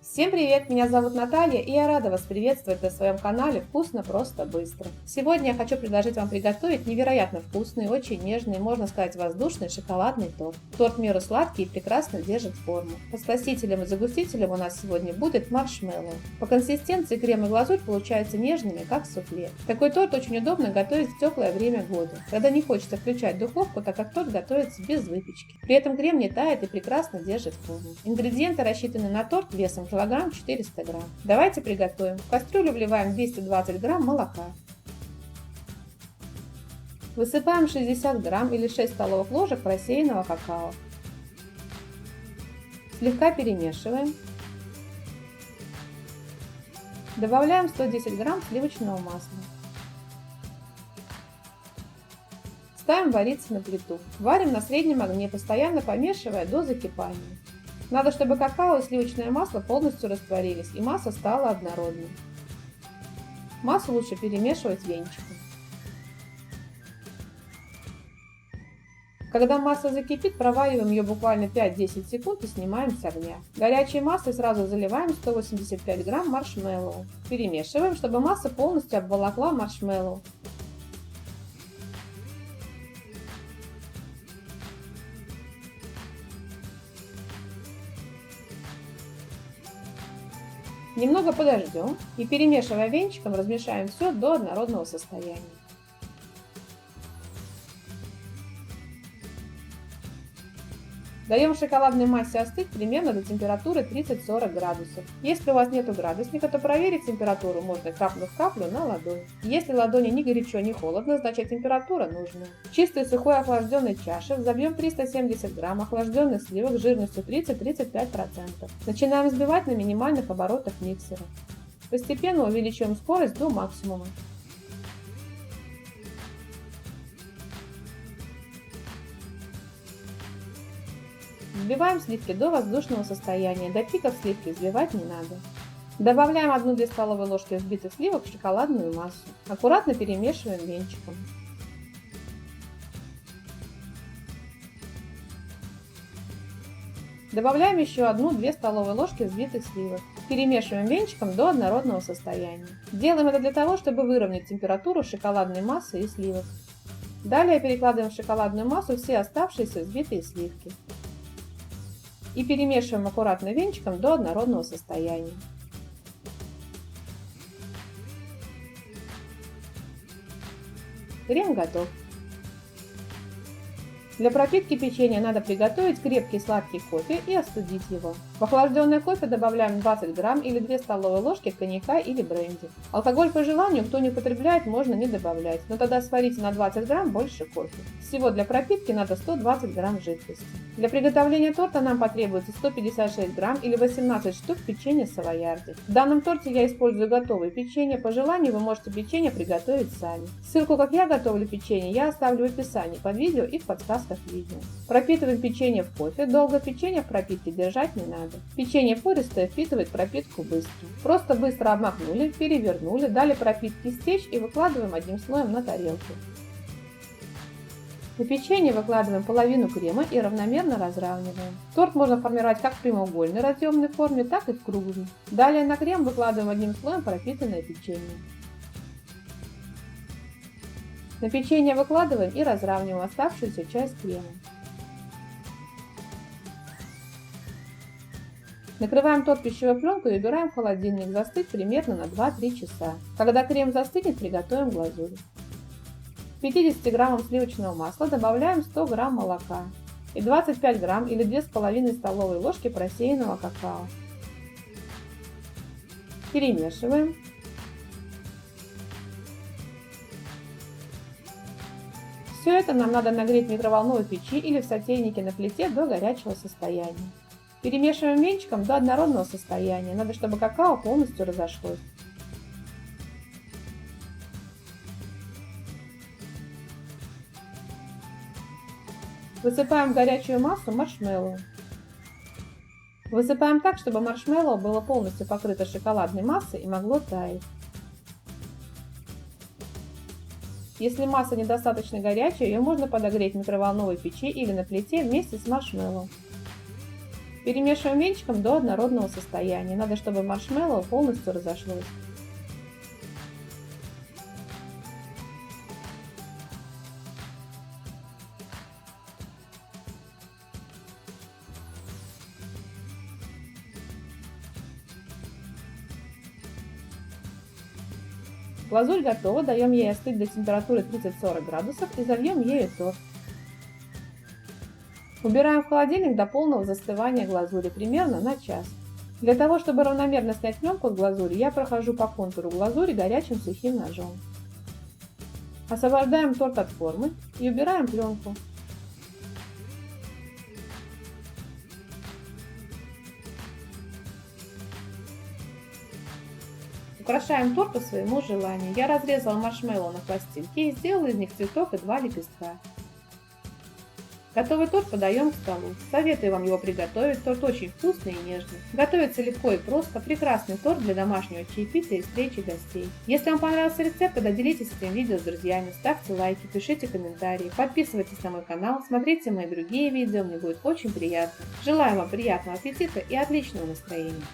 Всем привет! Меня зовут Наталья, и я рада вас приветствовать на своем канале «Вкусно, просто, быстро». Сегодня я хочу предложить вам приготовить невероятно вкусный, очень нежный, можно сказать, воздушный шоколадный торт. Торт в меру сладкий и прекрасно держит форму. Подсластителем и загустителем у нас сегодня будет маршмеллоу. По консистенции крем и глазурь получаются нежными, как суфле. Такой торт очень удобно готовить в теплое время года, когда не хочется включать духовку, так как торт готовится без выпечки. При этом крем не тает и прекрасно держит форму. Ингредиенты рассчитаны на торт весом килограмм 400 грамм. Давайте приготовим. В кастрюлю вливаем 220 грамм молока. Высыпаем 60 грамм или 6 столовых ложек просеянного какао. Слегка перемешиваем. Добавляем 110 грамм сливочного масла. Ставим вариться на плиту. Варим на среднем огне, постоянно помешивая до закипания. Надо, чтобы какао и сливочное масло полностью растворились и масса стала однородной. Массу лучше перемешивать венчиком. Когда масса закипит, провариваем ее буквально 5-10 секунд и снимаем с огня. Горячей массой сразу заливаем 185 грамм маршмеллоу. Перемешиваем, чтобы масса полностью обволокла маршмеллоу. Немного подождем и, перемешивая венчиком, размешаем все до однородного состояния. Даем шоколадной массе остыть примерно до температуры 30-40 градусов. Если у вас нет градусника, то проверить температуру можно каплю в каплю на ладонь. Если ладони ни горячо, ни холодно, значит температура нужная. В чистой сухой охлажденной чаше взобьем 370 грамм охлажденных сливок жирностью 30-35%. Начинаем взбивать на минимальных оборотах миксера. Постепенно увеличиваем скорость до максимума. Взбиваем сливки до воздушного состояния, до пиков сливки взбивать не надо. Добавляем 1-2 столовые ложки взбитых сливок в шоколадную массу. Аккуратно перемешиваем венчиком. Добавляем еще 1-2 столовые ложки взбитых сливок. Перемешиваем венчиком до однородного состояния. Делаем это для того, чтобы выровнять температуру шоколадной массы и сливок. Далее перекладываем в шоколадную массу все оставшиеся взбитые сливки. И перемешиваем аккуратно венчиком до однородного состояния. Крем готов. Для пропитки печенья надо приготовить крепкий сладкий кофе и остудить его. В охлажденный кофе добавляем 20 грамм или 2 столовые ложки коньяка или бренди. Алкоголь по желанию, кто не употребляет, можно не добавлять, но тогда сварите на 20 грамм больше кофе. Всего для пропитки надо 120 грамм жидкости. Для приготовления торта нам потребуется 156 грамм или 18 штук печенья савоярди. В данном торте я использую готовые печенья, по желанию вы можете печенье приготовить сами. Ссылку, как я готовлю печенье, я оставлю в описании под видео и в подсказках видео. Пропитываем печенье в кофе, долго печенье в пропитке держать не надо. Печенье пористое впитывает пропитку быстро. Просто быстро обмакнули, перевернули, дали пропитке стечь и выкладываем одним слоем на тарелку. На печенье выкладываем половину крема и равномерно разравниваем. Торт можно формировать как в прямоугольной разъемной форме, так и в круглой. Далее на крем выкладываем одним слоем пропитанное печенье. На печенье выкладываем и разравниваем оставшуюся часть крема. Накрываем торт пищевой пленкой и убираем в холодильник застыть примерно на 2-3 часа. Когда крем застынет, приготовим глазурь. К 50 граммам сливочного масла добавляем 100 грамм молока и 25 грамм или 2,5 столовые ложки просеянного какао. Перемешиваем. Все это нам надо нагреть в микроволновой печи или в сотейнике на плите до горячего состояния. Перемешиваем венчиком до однородного состояния. Надо, чтобы какао полностью разошлось. Высыпаем в горячую массу маршмеллоу. Высыпаем так, чтобы маршмеллоу было полностью покрыто шоколадной массой и могло таять. Если масса недостаточно горячая, ее можно подогреть в микроволновой печи или на плите вместе с маршмеллоу. Перемешиваем венчиком до однородного состояния. Надо, чтобы маршмеллоу полностью разошлось. Глазурь готова, даем ей остыть до температуры 30-40 градусов и зальем ею торт. Убираем в холодильник до полного застывания глазури, примерно на час. Для того, чтобы равномерно снять пленку от глазури, я прохожу по контуру глазури горячим сухим ножом. Освобождаем торт от формы и убираем пленку. Украшаем торт по своему желанию. Я разрезала маршмеллоу на пластинки и сделала из них цветок и 2 лепестка. Готовый торт подаем к столу. Советую вам его приготовить, торт очень вкусный и нежный. Готовится легко и просто, прекрасный торт для домашнего чаепития и встречи гостей. Если вам понравился рецепт, тогда делитесь этим видео с друзьями, ставьте лайки, пишите комментарии, подписывайтесь на мой канал, смотрите мои другие видео, мне будет очень приятно. Желаю вам приятного аппетита и отличного настроения!